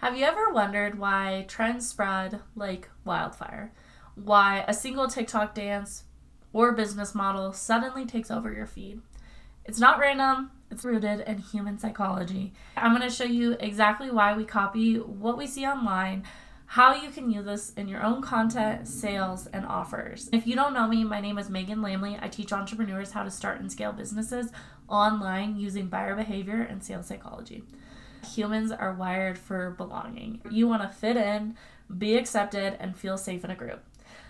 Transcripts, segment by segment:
Have you ever wondered why trends spread like wildfire? Why a single TikTok dance or business model suddenly takes over your feed? It's not random, it's rooted in human psychology. I'm going to show you exactly why we copy what we see online, how you can use this in your own content, sales, and offers. If you don't know me, my name is Megan Lamley. I teach entrepreneurs how to start and scale businesses online using buyer behavior and sales psychology. Humans are wired for belonging. You want to fit in, be accepted, and feel safe in a group.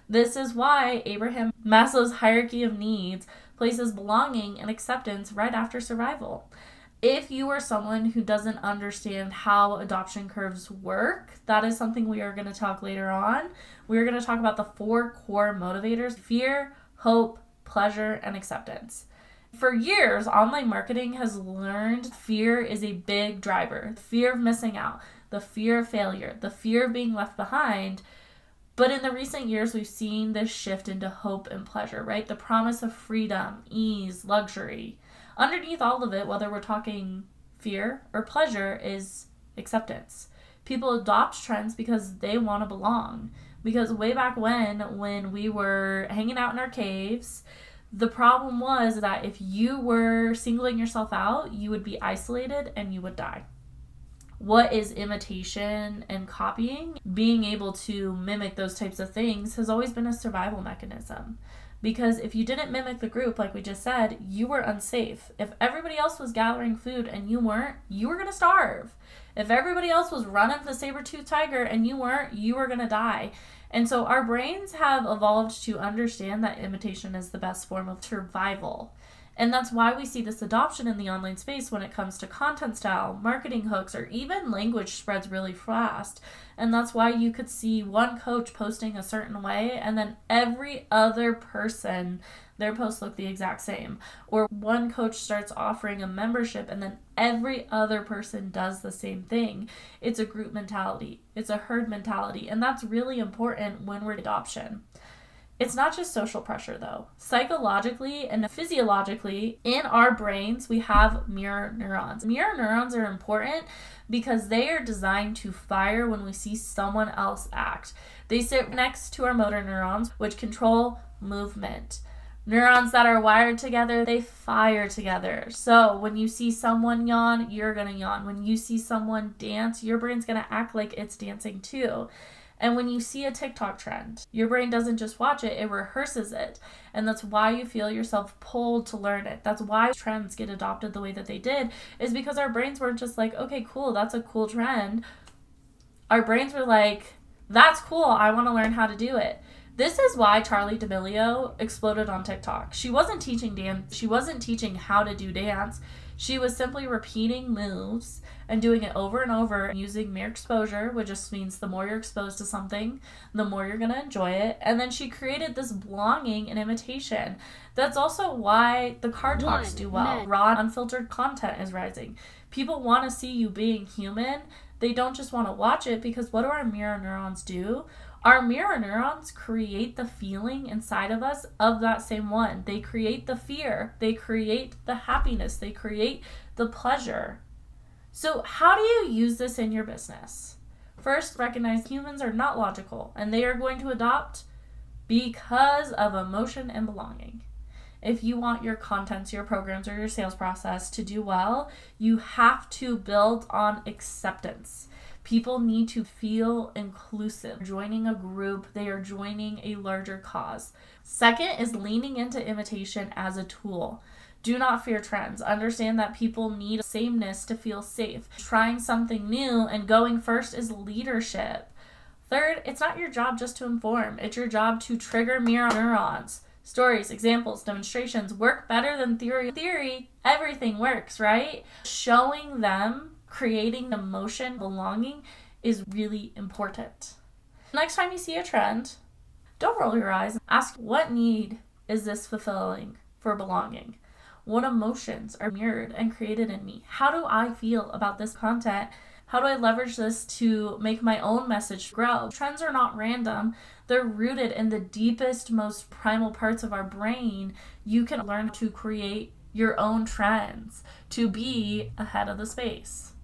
This is why Abraham Maslow's hierarchy of needs places belonging and acceptance right after survival. If you are someone who doesn't understand how adoption curves work, that is something we are going to talk later on. We are going to talk about the 4 core motivators: fear, hope, pleasure, and acceptance. For years, online marketing has learned fear is a big driver. The fear of missing out, the fear of failure, the fear of being left behind. But in the recent years, we've seen this shift into hope and pleasure, right? The promise of freedom, ease, luxury. Underneath all of it, whether we're talking fear or pleasure, is acceptance. People adopt trends because they want to belong. Because way back when we were hanging out in our caves, the problem was that if you were singling yourself out, you would be isolated and you would die. What is imitation and copying? Being able to mimic those types of things has always been a survival mechanism. Because if you didn't mimic the group, like we just said, you were unsafe. If everybody else was gathering food and you weren't, you were going to starve. If everybody else was running the saber-toothed tiger and you weren't, you were going to die. And so our brains have evolved to understand that imitation is the best form of survival. And that's why we see this adoption in the online space when it comes to content style, marketing hooks, or even language spreads really fast. And that's why you could see one coach posting a certain way and then every other person, their posts look the exact same. Or one coach starts offering a membership and then every other person does the same thing. It's a group mentality. It's a herd mentality. And that's really important when we're adoption. It's not just social pressure, though. Psychologically and physiologically, in our brains, we have mirror neurons. Mirror neurons are important because they are designed to fire when we see someone else act. They sit next to our motor neurons, which control movement. Neurons that are wired together, they fire together. So when you see someone yawn, you're going to yawn. When you see someone dance, your brain's going to act like it's dancing too. And when you see a TikTok trend, your brain doesn't just watch it, it rehearses it. And that's why you feel yourself pulled to learn it. That's why trends get adopted the way that they did, is because our brains weren't just like, okay, cool, that's a cool trend. Our brains were like, that's cool, I want to learn how to do it. This is why Charli D'Amelio exploded on TikTok. She wasn't teaching dance. She wasn't teaching how to do dance. She was simply repeating moves and doing it over and over using mere exposure, which just means the more you're exposed to something, the more you're going to enjoy it. And then she created this belonging and imitation. That's also why the car talks do well. Raw, unfiltered content is rising. People want to see you being human. They don't just want to watch it, because what do our mirror neurons do? Our mirror neurons create the feeling inside of us of that same one. They create the fear. They create the happiness. They create the pleasure. So how do you use this in your business? First, recognize humans are not logical, and they are going to adopt because of emotion and belonging. If you want your contents, your programs, or your sales process to do well, you have to build on acceptance. People need to feel inclusive. Joining a group, they are joining a larger cause. Second is leaning into imitation as a tool. Do not fear trends. Understand that people need sameness to feel safe. Trying something new and going first is leadership. Third, it's not your job just to inform. It's your job to trigger mirror neurons. Stories, examples, demonstrations work better than theory. Theory, everything works, right? Showing them, creating emotion, belonging is really important. Next time you see a trend, don't roll your eyes. Ask, what need is this fulfilling for belonging? What emotions are mirrored and created in me? How do I feel about this content? How do I leverage this to make my own message grow? Trends are not random. They're rooted in the deepest, most primal parts of our brain. You can learn to create your own trends to be ahead of the space.